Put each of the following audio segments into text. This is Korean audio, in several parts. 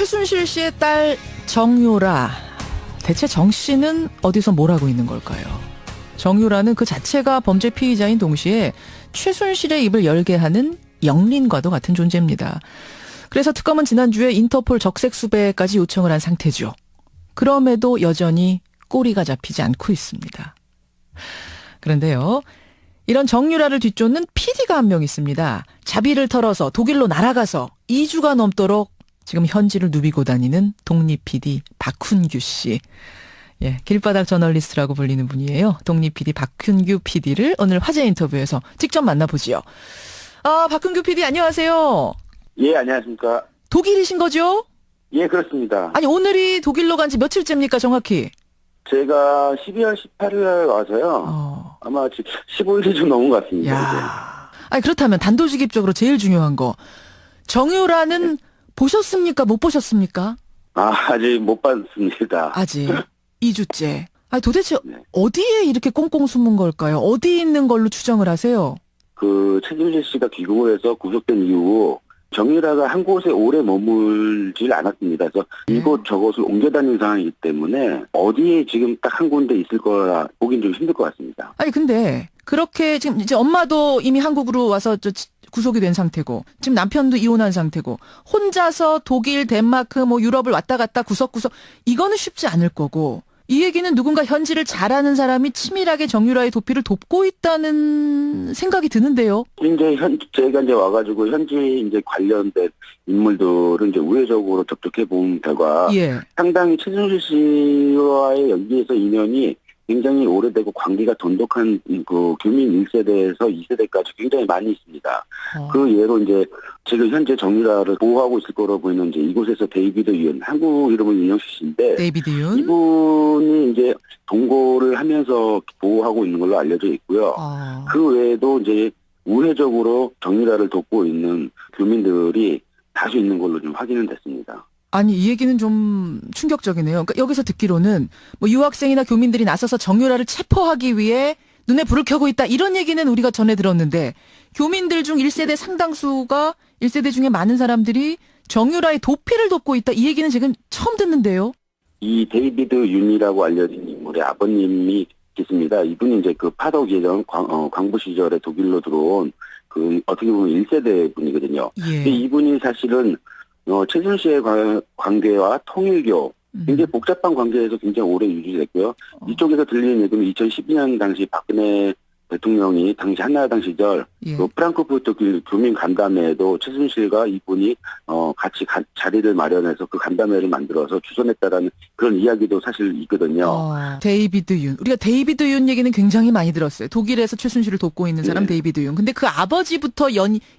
최순실 씨의 딸 정유라. 대체 정 씨는 어디서 뭘 하고 있는 걸까요? 정유라는 그 자체가 범죄 피의자인 동시에 최순실의 입을 열게 하는 영린과도 같은 존재입니다. 그래서 특검은 지난주에 인터폴 적색 수배까지 요청을 한 상태죠. 그럼에도 여전히 꼬리가 잡히지 않고 있습니다. 그런데요, 이런 정유라를 뒤쫓는 PD가 한 명 있습니다. 자비를 털어서 독일로 날아가서 2주가 넘도록 지금 현지를 누비고 다니는 독립 PD 박훈규 씨. 예, 길바닥 저널리스트라고 불리는 분이에요. 독립 PD 박훈규 PD를 오늘 화제 인터뷰에서 직접 만나보지요. 아, 박훈규 PD 안녕하세요. 예, 안녕하십니까. 독일이신 거죠? 예, 그렇습니다. 아니, 오늘이 독일로 간 지 며칠째입니까, 정확히? 제가 12월 18일 날 와서요. 아마 15일이 좀 넘은 것 같습니다. 야. 아니, 그렇다면 단도직입적으로 제일 중요한 거. 정유라는 보셨습니까? 못 보셨습니까? 아직 못 봤습니다. 아직. 2주째. 아니, 도대체 네. 어디에 이렇게 꽁꽁 숨은 걸까요? 어디 있는 걸로 추정을 하세요? 최순실 씨가 귀국을 해서 구속된 이후 정유라가 한 곳에 오래 머물질 않았습니다. 그래서 이곳 저곳을 옮겨 다니는 상황이기 때문에 어디에 지금 딱 한 군데 있을 거라 보긴 좀 힘들 것 같습니다. 아니, 근데 그렇게 지금 이제 엄마도 이미 한국으로 와서 구속이 된 상태고, 지금 남편도 이혼한 상태고, 혼자서 독일, 덴마크, 유럽을 왔다 갔다 구석구석, 이거는 쉽지 않을 거고, 이 얘기는 누군가 현지를 잘 아는 사람이 치밀하게 정유라의 도피를 돕고 있다는 생각이 드는데요. 제가 와가지고 현지 관련된 인물들을 우회적으로 접촉해 본 결과, 예. 상당히 최순실 씨와의 여기에서 인연이 굉장히 오래되고 관계가 돈독한 교민 1세대에서 2세대까지 굉장히 많이 있습니다. 그 예로 지금 현재 정유라를 보호하고 있을 거로 보이는 이곳에서 데이비드 윤, 한국 이름은 윤영식 씨인데, 데이비드 윤? 이분이 동거를 하면서 보호하고 있는 걸로 알려져 있고요. 그 외에도 우회적으로 정유라를 돕고 있는 교민들이 다수 있는 걸로 좀 확인은 됐습니다. 아니, 이 얘기는 좀 충격적이네요. 그러니까 여기서 듣기로는 유학생이나 교민들이 나서서 정유라를 체포하기 위해 눈에 불을 켜고 있다, 이런 얘기는 우리가 전해 들었는데, 교민들 중 1세대 상당수가 1세대 중에 많은 사람들이 정유라의 도피를 돕고 있다, 이 얘기는 지금 처음 듣는데요. 이 데이비드 윤이라고 알려진 인물의 아버님이 있습니다. 이분이 파독 예전 광부 시절에 독일로 들어온 어떻게 보면 1세대 분이거든요. 예. 근데 이분이 사실은 최순실의 관계와 통일교, 굉장히 복잡한 관계에서 굉장히 오래 유지됐고요. 이쪽에서 들리는 얘기는 2012년 당시 박근혜 대통령이 당시 한나라당 시절 프랑크푸르트 교민 간담회에도 최순실과 이분이 같이 자리를 마련해서 그 간담회를 만들어서 주선했다라는 그런 이야기도 사실 있거든요. 데이비드 윤. 우리가 데이비드 윤 얘기는 굉장히 많이 들었어요. 독일에서 최순실을 돕고 있는 사람 데이비드 윤. 근데 그 아버지부터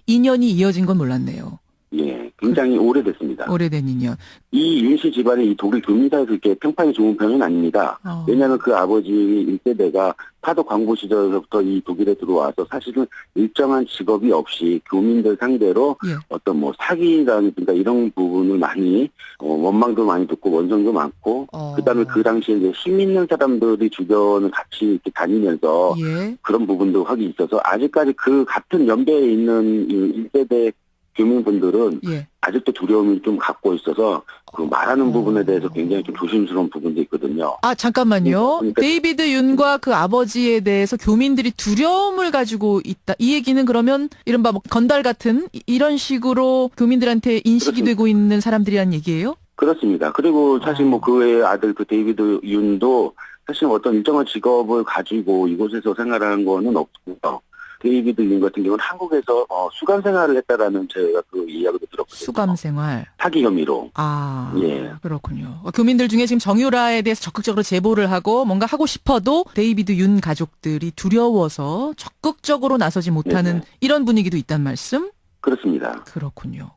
인연이 이어진 건 몰랐네요. 예, 굉장히 오래됐습니다. 오래된 인연. 이 윤 씨 집안이 이 독일 교민사에서 그렇게 평판이 좋은 편은 아닙니다. 왜냐하면 그 아버지 1세대가 파독 광부 시절부터 이 독일에 들어와서 사실은 일정한 직업이 없이 교민들 상대로 어떤 사기라든가 이런 부분을 많이 원망도 많이 듣고 원성도 많고, 그다음에 그 당시에 힘 있는 사람들이 주변을 같이 이렇게 다니면서 그런 부분도 하기 있어서 아직까지 그 같은 연배에 있는 1세대 교민분들은 아직도 두려움을 좀 갖고 있어서 말하는 부분에 대해서 굉장히 좀 조심스러운 부분도 있거든요. 아, 잠깐만요. 그러니까 데이비드 윤과 그 아버지에 대해서 교민들이 두려움을 가지고 있다. 이 얘기는 그러면 이른바 건달 같은 이런 식으로 교민들한테 인식이 그렇습니다. 되고 있는 사람들이란 얘기예요? 그렇습니다. 그리고 사실 그 외의 아들 데이비드 윤도 사실 어떤 일정한 직업을 가지고 이곳에서 생활하는 거는 없고요. 데이비드 윤 같은 경우는 한국에서 수감 생활을 했다라는 제가 이야기도 들었거든요. 수감 생활. 사기 혐의로. 예. 그렇군요. 교민들 중에 지금 정유라에 대해서 적극적으로 제보를 하고 뭔가 하고 싶어도 데이비드 윤 가족들이 두려워서 적극적으로 나서지 못하는 이런 분위기도 있단 말씀? 그렇습니다. 그렇군요.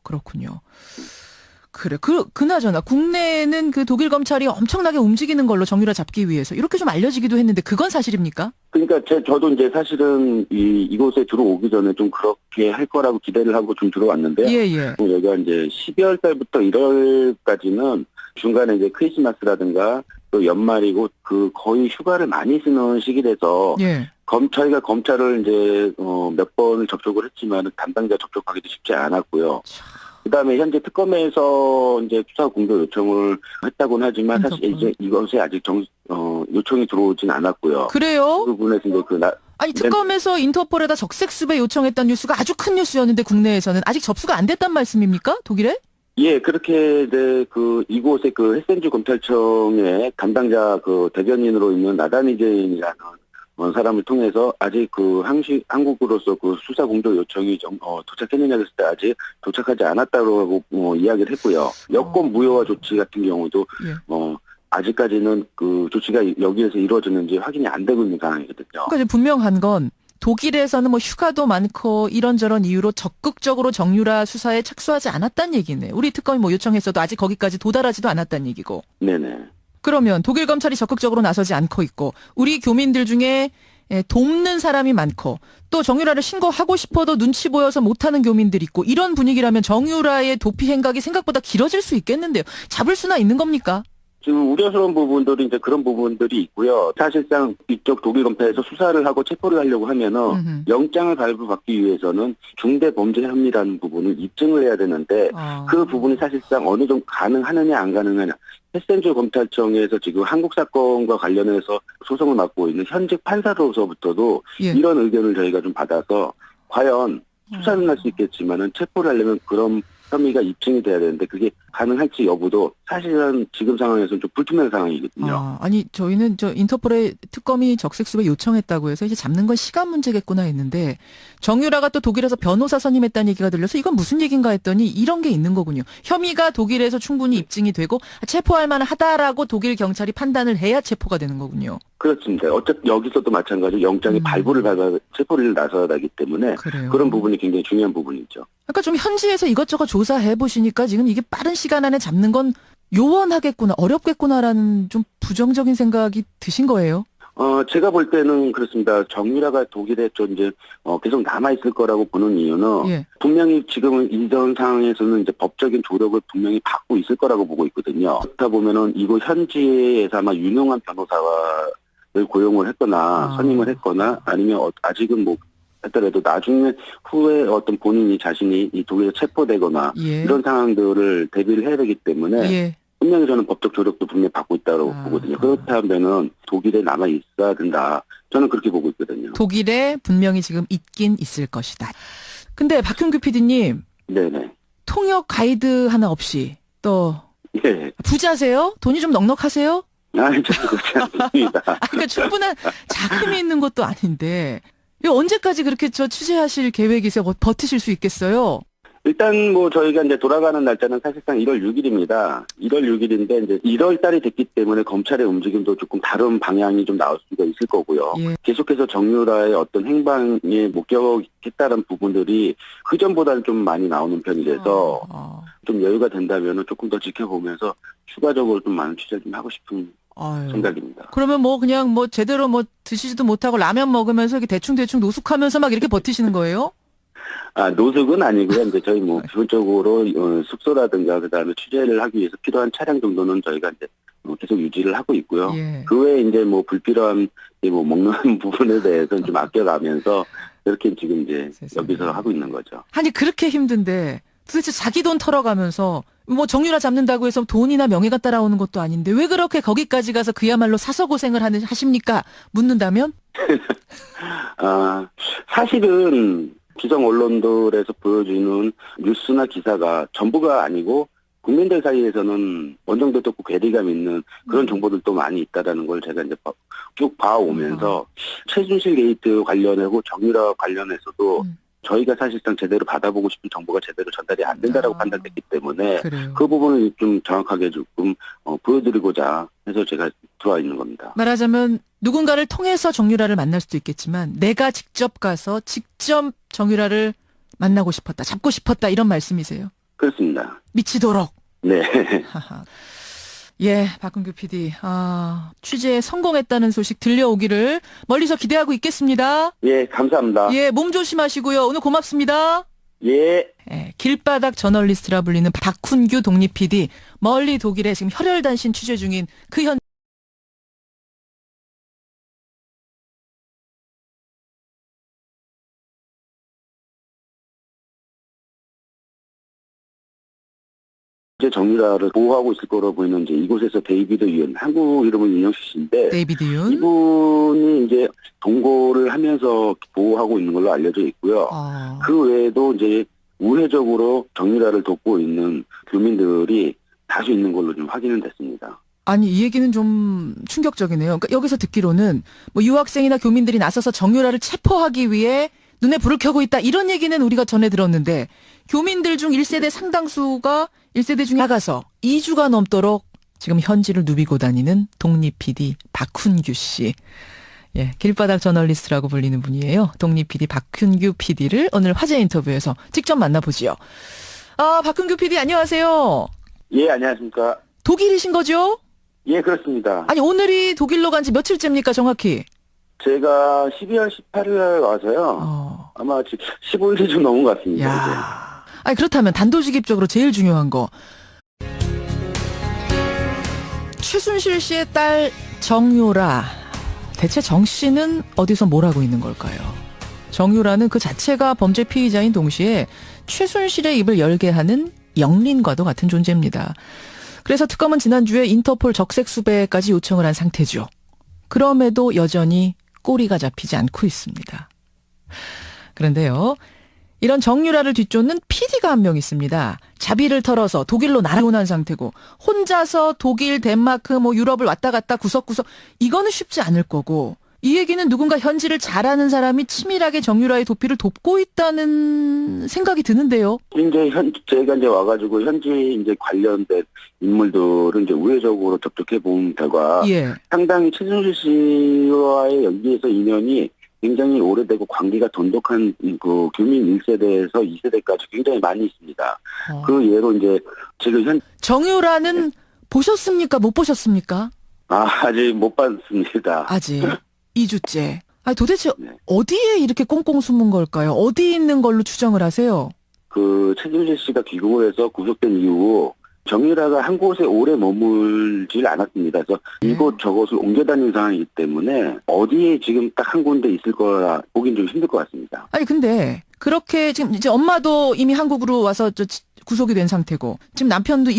그래. 그나저나 국내에는 독일 검찰이 엄청나게 움직이는 걸로 정유라 잡기 위해서 이렇게 좀 알려지기도 했는데, 그건 사실입니까? 그러니까 저도 사실은 이곳에 들어오기 전에 좀 그렇게 할 거라고 기대를 하고 좀 들어왔는데요. 여기가 12월 달부터 1월까지는 중간에 크리스마스라든가 또 연말이고 거의 휴가를 많이 쓰는 시기라서 저희가 검찰을 몇 번을 접촉을 했지만 담당자 접촉하기도 쉽지 않았고요. 그다음에 현재 특검에서 이제 수사 공조 요청을 했다고는 하지만 사실 이제 이것이 아직 요청이 들어오진 않았고요. 그래요? 그 부분에서 이제 아니 특검에서 인터폴에다 적색 수배 요청했다는 뉴스가 아주 큰 뉴스였는데 국내에서는 아직 접수가 안 됐단 말씀입니까? 독일에? 예, 그렇게 이곳의 헬센주 검찰청의 담당자 대변인으로 있는 나다니제인이라는 사람을 통해서 아직 한국으로서 수사 공조 요청이 도착했느냐 했을 때 아직 도착하지 않았다고 이야기를 했고요. 여권 무효화 조치 같은 경우도 예. 아직까지는 조치가 여기에서 이루어졌는지 확인이 안 되고 있는 상황이거든요. 그러니까 이제 분명한 건 독일에서는 휴가도 많고 이런저런 이유로 적극적으로 정유라 수사에 착수하지 않았다는 얘기네. 우리 특검이 요청했어도 아직 거기까지 도달하지도 않았다는 얘기고. 네네. 그러면 독일 검찰이 적극적으로 나서지 않고 있고 우리 교민들 중에 돕는 사람이 많고 또 정유라를 신고하고 싶어도 눈치 보여서 못하는 교민들 있고 이런 분위기라면 정유라의 도피 행각이 생각보다 길어질 수 있겠는데요. 잡을 수나 있는 겁니까? 지금 우려스러운 부분들이 이제 그런 부분들이 있고요. 사실상 이쪽 독일 검찰에서 수사를 하고 체포를 하려고 하면은 영장을 발부받기 위해서는 중대 범죄 혐의라는 부분을 입증을 해야 되는데 그 부분이 사실상 어느 정도 가능하느냐 안 가능하냐. 헬센주 검찰청에서 지금 한국 사건과 관련해서 소송을 맡고 있는 현직 판사로서부터도 이런 의견을 저희가 좀 받아서 과연 수사는 할 수 있겠지만은 체포를 하려면 그런 혐의가 입증이 돼야 되는데 그게 가능할지 여부도 사실은 지금 상황에서는 좀 불투명한 상황이거든요. 아니 저희는 인터폴의 특검이 적색수배 요청했다고 해서 이제 잡는 건 시간 문제겠구나 했는데 정유라가 또 독일에서 변호사 선임했다는 얘기가 들려서 이건 무슨 얘기인가 했더니 이런 게 있는 거군요. 혐의가 독일에서 충분히 입증이 되고 체포할 만하다라고 독일 경찰이 판단을 해야 체포가 되는 거군요. 그렇습니다. 어차피 여기서도 마찬가지로 영장이 발부를 받아 체포를 나서야 하기 때문에 그래요. 그런 부분이 굉장히 중요한 부분이죠. 그러니까 좀 현지에서 이것저것 조사해 보시니까 지금 이게 빠른 시간 안에 잡는 건 요원하겠구나, 어렵겠구나라는 좀 부정적인 생각이 드신 거예요? 제가 볼 때는 그렇습니다. 정유라가 독일에 좀 이제 계속 남아 있을 거라고 보는 이유는 분명히 지금은 이전 상황에서는 이제 법적인 조력을 분명히 받고 있을 거라고 보고 있거든요. 그렇다 보면은 이곳 현지에서 아마 유능한 변호사를 고용을 했거나 선임을 했거나 아니면 아직은 하더라도 나중에 후에 어떤 본인이 자신이 이 독일에 체포되거나 이런 상황들을 대비를 해야 되기 때문에 분명히 저는 법적 조력도 분명히 받고 있다고 보거든요. 그렇다면은 독일에 남아 있어야 된다. 저는 그렇게 보고 있거든요. 독일에 분명히 지금 있긴 있을 것이다. 근데 박형규 PD님. 네네. 통역 가이드 하나 없이 또 부자세요? 돈이 좀 넉넉하세요? 저는 그렇지 않습니다. 그러니까 충분한 자금이 있는 것도 아닌데 이거 언제까지 그렇게 취재하실 계획이세요? 버티실 수 있겠어요? 일단 저희가 이제 돌아가는 날짜는 사실상 1월 6일입니다. 1월 6일인데 이제 1월 달이 됐기 때문에 검찰의 움직임도 조금 다른 방향이 좀 나올 수가 있을 거고요. 계속해서 정유라의 어떤 행방에 목격했다는 부분들이 그전보다는 좀 많이 나오는 편이라서 좀 여유가 된다면 조금 더 지켜보면서 추가적으로 좀 많은 취재를 좀 하고 싶은 생각입니다. 그러면 그냥 제대로 드시지도 못하고 라면 먹으면서 이렇게 대충 노숙하면서 막 이렇게 버티시는 거예요? 노숙은 아니고요. 이제 저희 기본적으로 숙소라든가 그다음에 취재를 하기 위해서 필요한 차량 정도는 저희가 이제 계속 유지를 하고 있고요. 그 외에 이제 불필요한 먹는 부분에 대해서는 좀 아껴가면서 이렇게 지금 이제 여기서 하고 있는 거죠. 아니 그렇게 힘든데 도대체 자기 돈 털어가면서 정유라 잡는다고 해서 돈이나 명예가 따라오는 것도 아닌데 왜 그렇게 거기까지 가서 그야말로 사서 고생을 하십니까? 묻는다면? 사실은 기성 언론들에서 보여주는 뉴스나 기사가 전부가 아니고 국민들 사이에서는 어느 정도 또 괴리감 있는 그런 정보들도 많이 있다라는 걸 제가 이제 쭉 봐오면서 최순실 게이트 관련하고 정유라 관련해서도 저희가 사실상 제대로 받아보고 싶은 정보가 제대로 전달이 안 된다라고 판단됐기 때문에 그 부분을 좀 정확하게 조금 보여드리고자 해서 제가 들어와 있는 겁니다. 말하자면 누군가를 통해서 정유라를 만날 수도 있겠지만 내가 직접 가서 직접 정유라를 만나고 싶었다, 잡고 싶었다 이런 말씀이세요? 그렇습니다. 미치도록. 네. 박은규 PD. 취재에 성공했다는 소식 들려오기를 멀리서 기대하고 있겠습니다. 감사합니다. 몸 조심하시고요. 오늘 고맙습니다. 길바닥 저널리스트라 불리는 박훈규 독립 PD. 멀리 독일에 지금 혈혈단신 취재 중인 그 현 이제 정유라를 보호하고 있을 거로 보이는 이제 이곳에서 데이비드 윤, 한국 이름은 윤영식 씨인데, 데이비드 윤. 이분이 이제 동거를 하면서 보호하고 있는 걸로 알려져 있고요. 그 외에도 이제 우회적으로 정유라를 돕고 있는 교민들이 다수 있는 걸로 좀 확인은 됐습니다. 아니, 이 얘기는 좀 충격적이네요. 그러니까 여기서 듣기로는 뭐 유학생이나 교민들이 나서서 정유라를 체포하기 위해 눈에 불을 켜고 있다, 이런 얘기는 우리가 전해 들었는데, 교민들 중 1세대 상당수가 1세대 중에 나가서 2주가 넘도록 지금 현지를 누비고 다니는 독립 PD 박훈규 씨. 예, 길바닥 저널리스트라고 불리는 분이에요. 독립 PD 박훈규 PD를 오늘 화제 인터뷰에서 직접 만나보지요. 아, 박훈규 PD 안녕하세요. 예, 안녕하십니까. 독일이신 거죠? 예, 그렇습니다. 아니, 오늘이 독일로 간 지 며칠째입니까, 정확히? 제가 12월 18일 날 와서요. 아마 15일이 좀 넘은 것 같습니다. 야. 아니, 그렇다면 단도직입적으로 제일 중요한 거. 최순실 씨의 딸 정유라. 대체 정 씨는 어디서 뭘 하고 있는 걸까요? 정유라는 그 자체가 범죄 피의자인 동시에 최순실의 입을 열게 하는 영린과도 같은 존재입니다. 그래서 특검은 지난주에 인터폴 적색 수배까지 요청을 한 상태죠. 그럼에도 여전히 꼬리가 잡히지 않고 있습니다. 그런데요, 이런 정유라를 뒤쫓는 PD가 한 명 있습니다. 자비를 털어서 독일로 날아온 상태고, 혼자서 독일, 덴마크, 뭐 유럽을 왔다 갔다 구석구석, 이거는 쉽지 않을 거고, 이 얘기는 누군가 현지를 잘 아는 사람이 치밀하게 정유라의 도피를 돕고 있다는 생각이 드는데요. 이제 제가 이제 와가지고 현지 이제 관련된 인물들을 이제 우회적으로 접촉해 본 결과, 예. 상당히 최순실 씨와의 연기에서 인연이 굉장히 오래되고 관계가 돈독한 그 교민 1세대에서 2세대까지 굉장히 많이 있습니다. 그 예로 이제 지금 정유라는 보셨습니까? 못 보셨습니까? 아직 못 봤습니다. 아직 2주째. 아니, 도대체 네. 어디에 이렇게 꽁꽁 숨은 걸까요? 어디 있는 걸로 추정을 하세요? 그 최순실 씨가 귀국을 해서 구속된 이후 정유라가 한 곳에 오래 머물질 않았습니다. 그래서 이곳 저곳을 옮겨 다니는 상황이기 때문에 어디에 지금 딱 한 군데 있을 거라 보긴 좀 힘들 것 같습니다. 아니, 근데 그렇게 지금 이제 엄마도 이미 한국으로 와서 구속이 된 상태고, 지금 남편도